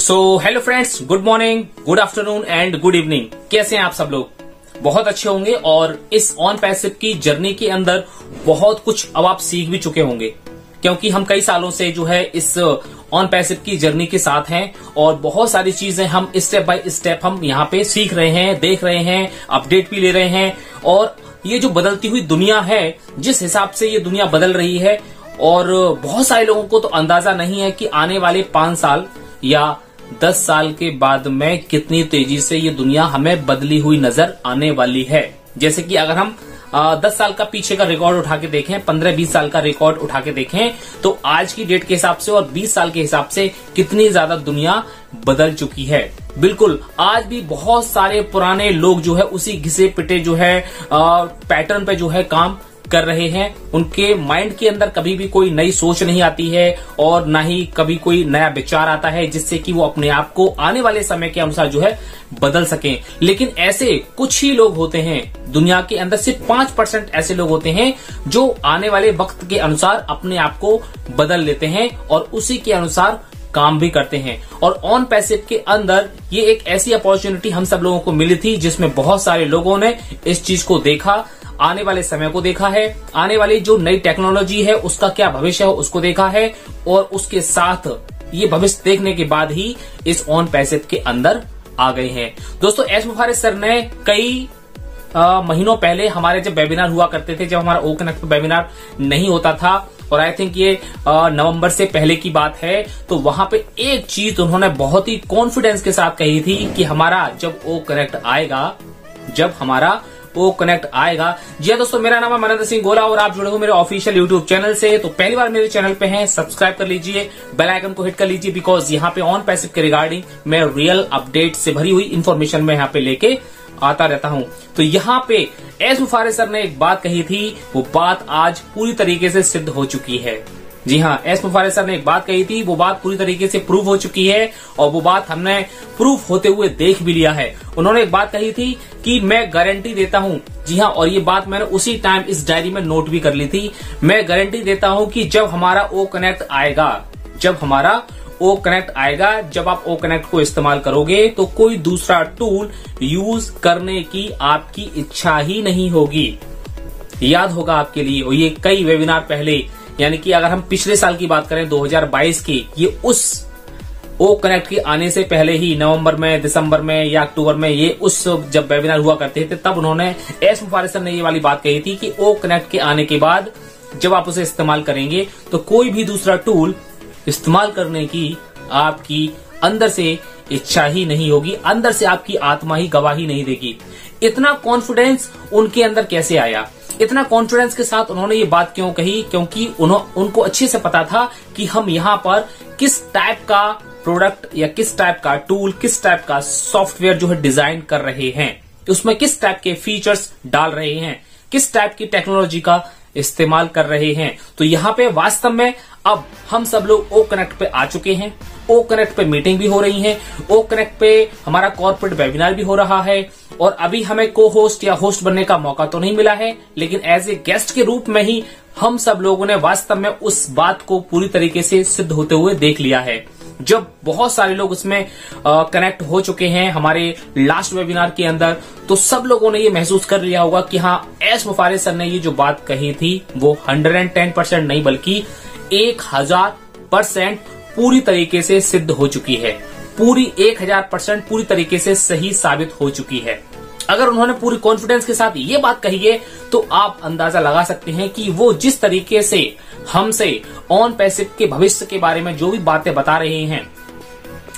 Hello friends, good morning, good afternoon and good evening. कैसे हैं आप सब लोग? बहुत अच्छे होंगे। और इस ऑन पैसिव की जर्नी के अंदर बहुत कुछ अब आप सीख भी चुके होंगे, क्योंकि हम कई सालों से जो है इस ऑन पैसिव की जर्नी के साथ हैं और बहुत सारी चीजें हम स्टेप बाय स्टेप हम यहाँ पे सीख रहे हैं, देख रहे हैं, अपडेट भी ले रहे हैं। और ये जो बदलती हुई दुनिया है, जिस हिसाब से ये दुनिया बदल रही है, और बहुत सारे लोगों को तो अंदाजा नहीं है कि आने वाले 5 साल या 10 साल के बाद में कितनी तेजी से ये दुनिया हमें बदली हुई नजर आने वाली है। जैसे कि अगर हम 10 साल का पीछे का रिकॉर्ड उठा के देखें, 15-20 साल का रिकॉर्ड उठा के देखें, तो आज की डेट के हिसाब से और 20 साल के हिसाब से कितनी ज्यादा दुनिया बदल चुकी है। बिल्कुल, आज भी बहुत सारे पुराने लोग जो है उसी घिसे पिटे जो है पैटर्न पे जो है काम कर रहे हैं। उनके माइंड के अंदर कभी भी कोई नई सोच नहीं आती है और ना ही कभी कोई नया विचार आता है जिससे कि वो अपने आप को आने वाले समय के अनुसार जो है बदल सकें। लेकिन ऐसे कुछ ही लोग होते हैं दुनिया के अंदर, सिर्फ 5% ऐसे लोग होते हैं जो आने वाले वक्त के अनुसार अपने आप को बदल लेते हैं और उसी के अनुसार काम भी करते हैं। और ऑन पैसिव के अंदर ये एक ऐसी अपॉर्चुनिटी हम सब लोगों को मिली थी जिसमें बहुत सारे लोगों ने इस चीज को देखा, आने वाले समय को देखा है, आने वाली जो नई टेक्नोलॉजी है उसका क्या भविष्य है उसको देखा है, और उसके साथ ये भविष्य देखने के बाद ही इस ऑन पैसिव के अंदर आ गए हैं। दोस्तों, एस मुफारिज सर ने कई महीनों पहले हमारे जब वेबिनार हुआ करते थे, जब हमारा ओ कनेक्ट वेबिनार नहीं होता था, और आई थिंक ये नवंबर से पहले की बात है, तो वहां पे एक चीज उन्होंने बहुत ही कॉन्फिडेंस के साथ कही थी कि हमारा जब ओ कनेक्ट आएगा, जब हमारा ओ कनेक्ट आएगा। जी हाँ दोस्तों, मेरा नाम है मनेंद्र सिंह गोला और आप जुड़े हो मेरे ऑफिशियल यूट्यूब चैनल से। तो पहली बार मेरे चैनल पे हैं, सब्सक्राइब कर लीजिए, बेल आइकन को हिट कर लीजिए, बिकॉज यहाँ पे ऑन पैसिव के रिगार्डिंग मैं रियल अपडेट से भरी हुई इन्फॉर्मेशन में यहाँ पे लेके आता रहता हूँ। तो यहाँ पे एस मुफारिज सर ने एक बात कही थी, वो बात आज पूरी तरीके से सिद्ध हो चुकी है। जी हाँ, एस मुफारिज सर ने एक बात कही थी, वो बात पूरी तरीके से प्रूव हो चुकी है और वो बात हमने प्रूफ होते हुए देख भी लिया है। उन्होंने एक बात कही थी कि मैं गारंटी देता हूँ, जी हाँ, और ये बात मैंने उसी टाइम इस डायरी में नोट भी कर ली थी, मैं गारंटी देता हूँ कि जब हमारा ओ कनेक्ट आएगा, जब हमारा ओ कनेक्ट आएगा, जब आप ओ कनेक्ट को इस्तेमाल करोगे तो कोई दूसरा टूल यूज करने की आपकी इच्छा ही नहीं होगी। याद होगा आपके लिए, और ये कई वेबिनार पहले, यानी कि अगर हम पिछले साल की बात करें 2022 की, ये उस ओ कनेक्ट के आने से पहले ही नवंबर में, दिसंबर में या अक्टूबर में, ये उस जब वेबिनार हुआ करते थे, तब उन्होंने एस मुफारिज सर ने ये वाली बात कही थी कि ओ कनेक्ट के आने के बाद जब आप उसे इस्तेमाल करेंगे तो कोई भी दूसरा टूल इस्तेमाल करने की आपकी अंदर से इच्छा ही नहीं होगी, अंदर से आपकी आत्मा ही गवाही नहीं देगी। इतना कॉन्फिडेंस उनके अंदर कैसे आया? इतना कॉन्फिडेंस के साथ उन्होंने ये बात क्यों कही? क्योंकि उनको अच्छे से पता था कि हम यहाँ पर किस टाइप का प्रोडक्ट या किस टाइप का टूल, किस टाइप का सॉफ्टवेयर जो है डिजाइन कर रहे हैं, उसमें किस टाइप के फीचर्स डाल रहे हैं, किस टाइप की टेक्नोलॉजी का इस्तेमाल कर रहे हैं। तो यहाँ पे वास्तव में अब हम सब लोग ओ कनेक्ट पे आ चुके हैं। ओ कनेक्ट पे मीटिंग भी हो रही है, ओ कनेक्ट पे हमारा कॉर्पोरेट वेबिनार भी हो रहा है, और अभी हमें को होस्ट या होस्ट बनने का मौका तो नहीं मिला है, लेकिन एज ए गेस्ट के रूप में ही हम सब लोगों ने वास्तव में उस बात को पूरी तरीके से सिद्ध होते हुए देख लिया है। जब बहुत सारे लोग उसमें कनेक्ट हो चुके हैं हमारे लास्ट वेबिनार के अंदर, तो सब लोगों ने ये महसूस कर लिया होगा कि हाँ, एस मुफारिज सर ने ये जो बात कही थी वो 110% नहीं बल्कि 1000% पूरी तरीके से सिद्ध हो चुकी है, पूरी 1000% पूरी तरीके से सही साबित हो चुकी है। अगर उन्होंने पूरी कॉन्फिडेंस के साथ ये बात कही है तो आप अंदाजा लगा सकते हैं कि वो जिस तरीके से हमसे ऑन पैसिव के भविष्य के बारे में जो भी बातें बता रहे हैं,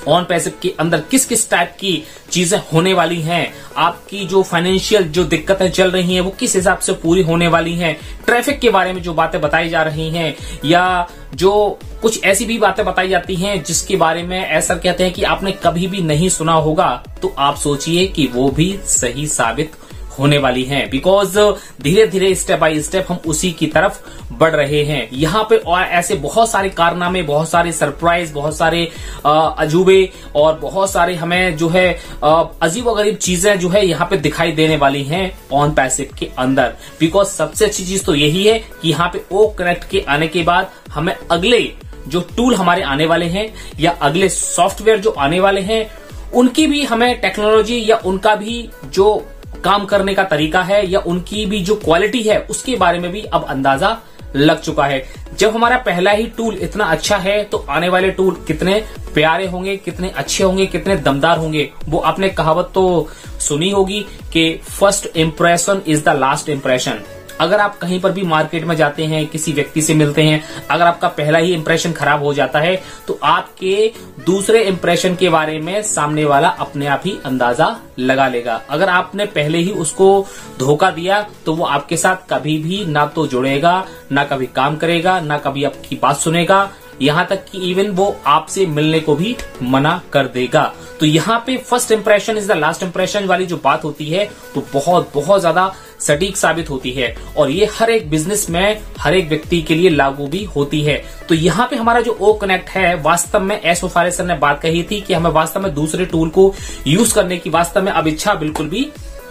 ऑन पैसिव के अंदर किस किस टाइप की चीजें होने वाली हैं, आपकी जो फाइनेंशियल जो दिक्कतें चल रही हैं वो किस हिसाब से पूरी होने वाली हैं, ट्रैफिक के बारे में जो बातें बताई जा रही हैं, या जो कुछ ऐसी भी बातें बताई जाती हैं जिसके बारे में ऐसा कहते हैं कि आपने कभी भी नहीं सुना होगा, तो आप सोचिए कि वो भी सही साबित होने वाली हैं, बिकॉज धीरे धीरे स्टेप बाय स्टेप हम उसी की तरफ बढ़ रहे हैं। यहाँ पे और ऐसे बहुत सारे कारनामे, बहुत सारे सरप्राइज, बहुत सारे अजूबे और बहुत सारे हमें जो है अजीबोगरीब चीजें जो है यहाँ पे दिखाई देने वाली हैं ऑन पैसिव के अंदर। बिकॉज सबसे अच्छी चीज तो यही है कि यहाँ पे ओ कनेक्ट के आने के बाद हमें अगले जो टूल हमारे आने वाले हैं या अगले सॉफ्टवेयर जो आने वाले हैं, उनकी भी हमें टेक्नोलॉजी या उनका भी जो काम करने का तरीका है या उनकी भी जो क्वालिटी है उसके बारे में भी अब अंदाजा लग चुका है। जब हमारा पहला ही टूल इतना अच्छा है तो आने वाले टूल कितने प्यारे होंगे, कितने अच्छे होंगे, कितने दमदार होंगे। वो आपने कहावत तो सुनी होगी कि first impression is the last impression. अगर आप कहीं पर भी मार्केट में जाते हैं, किसी व्यक्ति से मिलते हैं, अगर आपका पहला ही इंप्रेशन खराब हो जाता है तो आपके दूसरे इंप्रेशन के बारे में सामने वाला अपने आप ही अंदाजा लगा लेगा। अगर आपने पहले ही उसको धोखा दिया तो वो आपके साथ कभी भी ना तो जुड़ेगा, ना कभी काम करेगा, ना कभी आपकी बात सुनेगा, यहाँ तक कि इवन वो आपसे मिलने को भी मना कर देगा। तो यहाँ पे first impression is the last impression वाली जो बात होती है तो बहुत बहुत ज्यादा सटीक साबित होती है और ये हर एक बिजनेस में हर एक व्यक्ति के लिए लागू भी होती है। तो यहाँ पे हमारा जो ओ कनेक्ट है, वास्तव में एस मुफारिस सर ने बात कही थी कि हमें वास्तव में दूसरे टूल को यूज करने की वास्तव में अब इच्छा बिल्कुल भी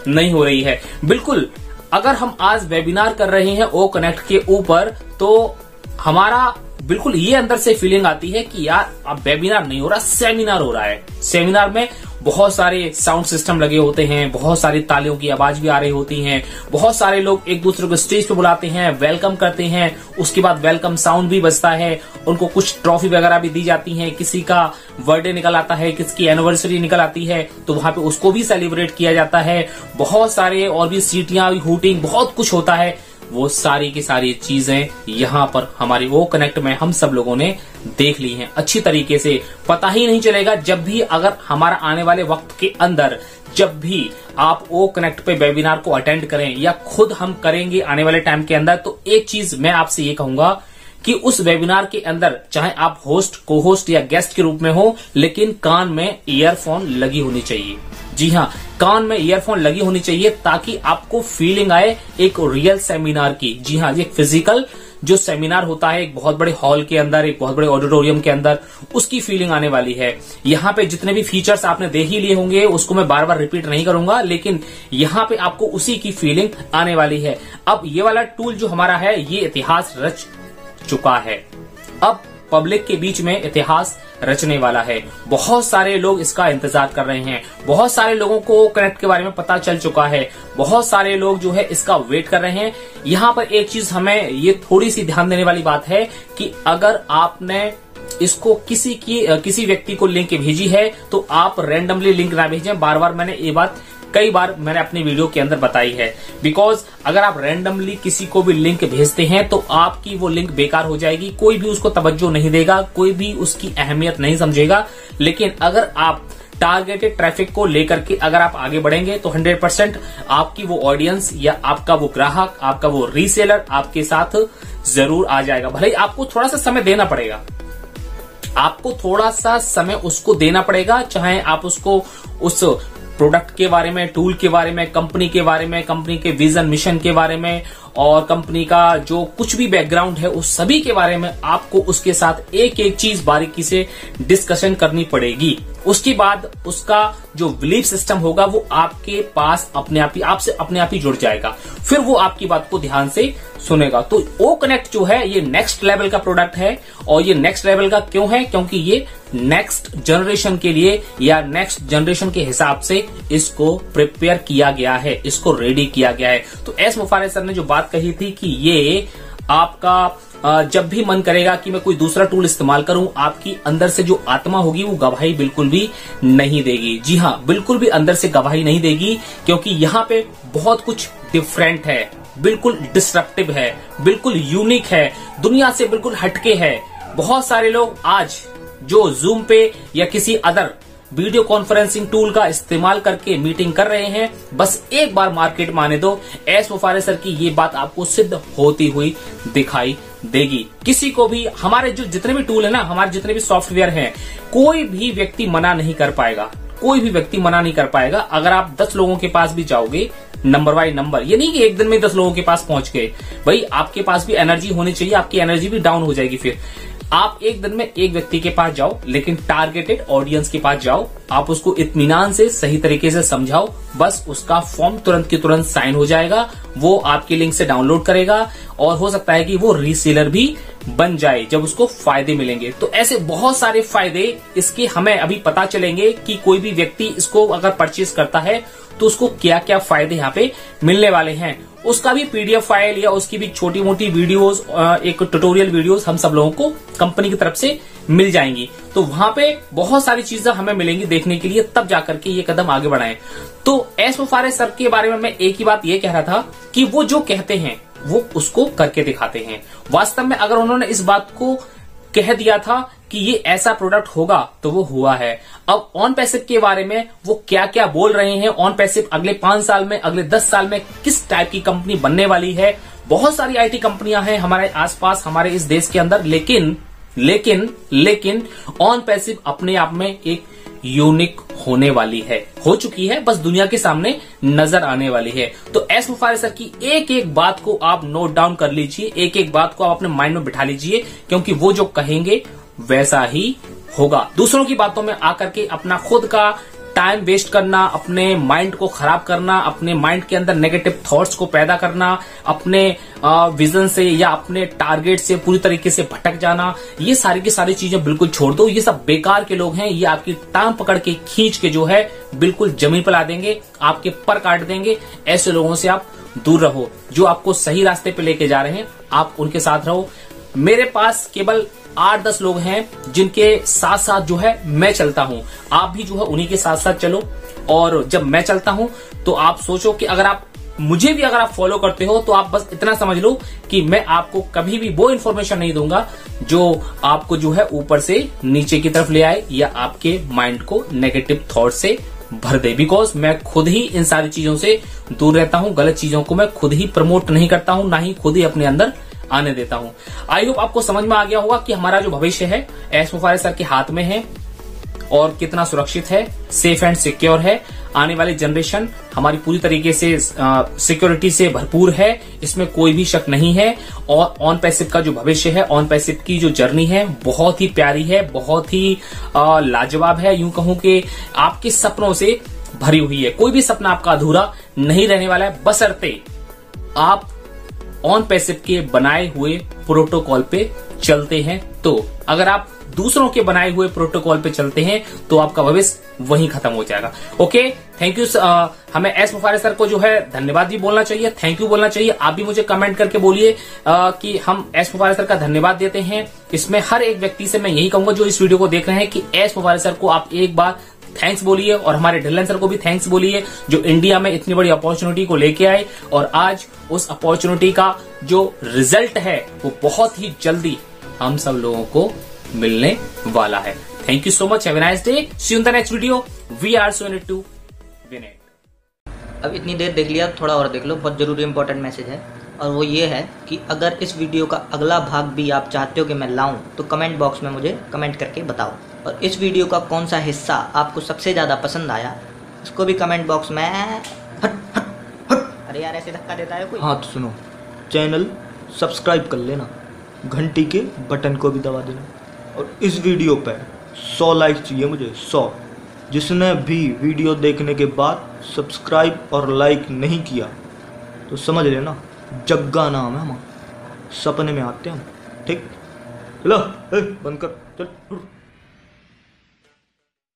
नहीं हो रही है। बिल्कुल, अगर हम आज वेबिनार कर रहे हैं ओ कनेक्ट के ऊपर तो हमारा बिल्कुल ये अंदर से फीलिंग आती है कि यार अब वेबिनार नहीं हो रहा, सेमिनार हो रहा है। सेमिनार में बहुत सारे साउंड सिस्टम लगे होते हैं, बहुत सारी तालियों की आवाज भी आ रही होती है, बहुत सारे लोग एक दूसरे को स्टेज पे बुलाते हैं, वेलकम करते हैं, उसके बाद वेलकम साउंड भी बजता है, उनको कुछ ट्रॉफी वगैरह भी दी जाती है, किसी का बर्थडे निकल आता है, किसकी एनिवर्सरी निकल आती है तो वहां पे उसको भी सेलिब्रेट किया जाता है। बहुत सारे और भी सीटियां, हूटिंग, बहुत कुछ होता है। वो सारी की सारी चीजें यहाँ पर हमारी ओ कनेक्ट में हम सब लोगों ने देख ली हैं अच्छी तरीके से। पता ही नहीं चलेगा जब भी अगर हमारा आने वाले वक्त के अंदर जब भी आप ओ कनेक्ट पे वेबिनार को अटेंड करें या खुद हम करेंगे आने वाले टाइम के अंदर, तो एक चीज मैं आपसे ये कहूंगा कि उस वेबिनार के अंदर चाहे आप होस्ट, को होस्ट या गेस्ट के रूप में हो, लेकिन कान में ईयरफोन लगी होनी चाहिए। जी हाँ, कान में ईयरफोन लगी होनी चाहिए ताकि आपको फीलिंग आए एक रियल सेमिनार की। जी हाँ, ये फिजिकल जो सेमिनार होता है एक बहुत बड़े हॉल के अंदर, एक बहुत बड़े ऑडिटोरियम के अंदर, उसकी फीलिंग आने वाली है। यहाँ पे जितने भी फीचर्स आपने देख ही लिए होंगे उसको मैं बार बार रिपीट नहीं करूंगा, लेकिन यहाँ पे आपको उसी की फीलिंग आने वाली है। अब ये वाला टूल जो हमारा है ये इतिहास रच चुका है, अब पब्लिक के बीच में इतिहास रचने वाला है। बहुत सारे लोग इसका इंतजार कर रहे हैं, बहुत सारे लोगों को कनेक्ट के बारे में पता चल चुका है, बहुत सारे लोग जो है इसका वेट कर रहे हैं। यहाँ पर एक चीज हमें ये थोड़ी सी ध्यान देने वाली बात है कि अगर आपने इसको किसी व्यक्ति को लिंक भेजी है तो आप रैंडमली लिंक ना भेजें। बार बार मैंने ये बात कई बार मैंने अपनी वीडियो के अंदर बताई है, बिकॉज अगर आप रैंडमली किसी को भी लिंक भेजते हैं तो आपकी वो लिंक बेकार हो जाएगी, कोई भी उसको तवज्जो नहीं देगा, कोई भी उसकी अहमियत नहीं समझेगा। लेकिन अगर आप टारगेटेड ट्रैफिक को लेकर के अगर आप आगे बढ़ेंगे तो 100% आपकी वो ऑडियंस या आपका वो ग्राहक, आपका वो रीसेलर आपके साथ जरूर आ जाएगा। भले ही आपको थोड़ा सा समय देना पड़ेगा, आपको थोड़ा सा समय उसको देना पड़ेगा, चाहे आप उसको उस प्रोडक्ट के बारे में, टूल के बारे में, कंपनी के बारे में, कंपनी के विजन मिशन के बारे में और कंपनी का जो कुछ भी बैकग्राउंड है उस सभी के बारे में आपको उसके साथ एक एक चीज बारीकी से डिस्कशन करनी पड़ेगी। उसके बाद उसका जो बिलीफ सिस्टम होगा वो आपके पास अपने आप ही, आपसे अपने आप ही जुड़ जाएगा, फिर वो आपकी बात को ध्यान से सुनेगा। तो ओ कनेक्ट जो है ये नेक्स्ट लेवल का प्रोडक्ट है, और ये नेक्स्ट लेवल का क्यों है? क्योंकि ये नेक्स्ट जनरेशन के लिए या नेक्स्ट जनरेशन के हिसाब से इसको प्रिपेयर किया गया है, इसको रेडी किया गया है। तो एस मुफारिस सर ने जो बात कही थी कि ये आपका जब भी मन करेगा कि मैं कोई दूसरा टूल इस्तेमाल करूं, आपकी अंदर से जो आत्मा होगी वो गवाही बिल्कुल भी नहीं देगी। जी हाँ, बिल्कुल भी अंदर से गवाही नहीं देगी, क्योंकि यहाँ पे बहुत कुछ डिफरेंट है, बिल्कुल डिस्ट्रप्टिव है, बिल्कुल यूनिक है, दुनिया से बिल्कुल हटके है। बहुत सारे लोग आज जो जूम पे या किसी अदर वीडियो कॉन्फ्रेंसिंग टूल का इस्तेमाल करके मीटिंग कर रहे हैं, बस एक बार मार्केट में आने दो, एस मुफारिस सर की ये बात आपको सिद्ध होती हुई दिखाई देगी। किसी को भी हमारे जो जितने भी टूल है ना, हमारे जितने भी सॉफ्टवेयर हैं, कोई भी व्यक्ति मना नहीं कर पाएगा, कोई भी व्यक्ति मना नहीं कर पाएगा। अगर आप 10 लोगों के पास भी जाओगे नंबर बाय नंबर, ये नहीं कि एक दिन में 10 लोगों के पास पहुंच गए, भाई आपके पास भी एनर्जी होनी चाहिए, आपकी एनर्जी भी डाउन हो जाएगी। फिर आप एक दिन में एक व्यक्ति के पास जाओ, लेकिन टारगेटेड ऑडियंस के पास जाओ, आप उसको इत्मीनान से सही तरीके से समझाओ, बस उसका फॉर्म तुरंत की तुरंत साइन हो जाएगा, वो आपके लिंक से डाउनलोड करेगा और हो सकता है कि वो रीसेलर भी बन जाए जब उसको फायदे मिलेंगे। तो ऐसे बहुत सारे फायदे इसके हमें अभी पता चलेंगे कि कोई भी व्यक्ति इसको अगर परचेज करता है तो उसको क्या क्या फायदे यहाँ पे मिलने वाले हैं। उसका भी पीडीएफ फाइल या उसकी भी छोटी मोटी वीडियोस, एक ट्यूटोरियल वीडियोस हम सब लोगों को कंपनी की तरफ से मिल जाएंगी। तो वहां पे बहुत सारी चीजें हमें मिलेंगी देखने के लिए, तब जाकर के ये कदम आगे बढ़ाएं। तो एस मुफारे सर के बारे में मैं एक ही बात ये कह रहा था कि वो जो कहते हैं वो उसको करके दिखाते हैं। वास्तव में अगर उन्होंने इस बात को कह दिया था कि ये ऐसा प्रोडक्ट होगा तो वो हुआ है। अब ऑन पैसिव के बारे में वो क्या क्या बोल रहे हैं, ऑन पैसिव अगले 5 साल में, अगले 10 साल में किस टाइप की कंपनी बनने वाली है। बहुत सारी आईटी कंपनियां हैं हमारे आसपास, हमारे इस देश के अंदर, लेकिन ऑन पैसिव अपने आप में एक यूनिक होने वाली है, हो चुकी है, बस दुनिया के सामने नजर आने वाली है। तो एस मुफारे सर की एक एक बात को आप नोट डाउन कर लीजिए, एक एक बात को आप अपने माइंड में बिठा लीजिए, क्योंकि वो जो कहेंगे वैसा ही होगा। दूसरों की बातों में आकर के अपना खुद का टाइम वेस्ट करना, अपने माइंड को खराब करना, अपने माइंड के अंदर नेगेटिव थॉट्स को पैदा करना, अपने विजन से या अपने टारगेट से पूरी तरीके से भटक जाना, ये सारी की सारी चीजें बिल्कुल छोड़ दो। ये सब बेकार के लोग हैं, ये आपकी टांग पकड़ के खींच के जो है बिल्कुल जमीन पर ला देंगे, आपके पर काट देंगे। ऐसे लोगों से आप दूर रहो। जो आपको सही रास्ते पे लेके जा रहे हैं आप उनके साथ रहो। मेरे पास केवल 8-10 लोग हैं जिनके साथ साथ जो है मैं चलता हूं। आप भी जो है उन्हीं के साथ साथ चलो। और जब मैं चलता हूं तो आप सोचो कि अगर आप मुझे भी अगर आप फॉलो करते हो तो आप बस इतना समझ लो कि मैं आपको कभी भी वो इन्फॉर्मेशन नहीं दूंगा जो आपको जो है ऊपर से नीचे की तरफ ले आए या आपके माइंड को नेगेटिव थॉट से भर दे। बिकॉज मैं खुद ही इन सारी चीजों से दूर रहता हूं। गलत चीजों को मैं खुद ही प्रमोट नहीं करता हूं, ना ही खुद ही अपने अंदर आने देता हूं। आई होप आपको समझ में आ गया होगा कि हमारा जो भविष्य है एस मुफारे सर के हाथ में है और कितना सुरक्षित है, सेफ एंड सिक्योर है। आने वाली जनरेशन हमारी पूरी तरीके से सिक्योरिटी से भरपूर है, इसमें कोई भी शक नहीं है। और ऑन पैसिव का जो भविष्य है, ऑन पैसिव की जो जर्नी है बहुत ही प्यारी है, बहुत ही लाजवाब है। यूं कहूं कि आपके सपनों से भरी हुई है। कोई भी सपना आपका अधूरा नहीं रहने वाला है, बशर्ते आप ऑन पैसिव के बनाए हुए प्रोटोकॉल पे चलते हैं। तो अगर आप दूसरों के बनाए हुए प्रोटोकॉल पे चलते हैं तो आपका भविष्य वहीं खत्म हो जाएगा। Okay, thank you. हमें एस मुफारे सर को जो है धन्यवाद भी बोलना चाहिए, थैंक यू बोलना चाहिए। आप भी मुझे कमेंट करके बोलिए कि हम एस मुफारे सर का धन्यवाद देते हैं। इसमें हर एक व्यक्ति से मैं यही कहूंगा जो इस वीडियो को देख रहे हैं कि एस मुफारे सर को आप एक बार थैंक्स बोलिए और हमारे ढिल्लन सर को भी थैंक्स बोलिए जो इंडिया में इतनी बड़ी अपॉर्चुनिटी को लेके आए। और आज उस अपॉर्चुनिटी का जो रिजल्ट है वो बहुत ही जल्दी हम सब लोगों को मिलने वाला है। Thank you so much, have a nice day, see you in the next video. We are so in it to win it. अब इतनी देर देख लिया, थोड़ा और देख लो, बहुत जरूरी इंपॉर्टेंट मैसेज है। और वो ये है कि अगर इस वीडियो का अगला भाग भी आप चाहते हो कि मैं लाऊं तो कमेंट बॉक्स में मुझे कमेंट करके बताओ। और इस वीडियो का कौन सा हिस्सा आपको सबसे ज़्यादा पसंद आया उसको भी कमेंट बॉक्स में हट हट हट। अरे यार ऐसे धक्का देता है कोई। हाँ तो सुनो, चैनल सब्सक्राइब कर लेना, घंटी के बटन को भी दबा देना। और इस वीडियो पर 100 लाइक चाहिए मुझे, 100। जिसने भी वीडियो देखने के बाद सब्सक्राइब और लाइक नहीं किया तो समझ लेना जग्गा नाम है हमारा, सपने में आते हैं हम। ठीक, चलो बंद कर, चल।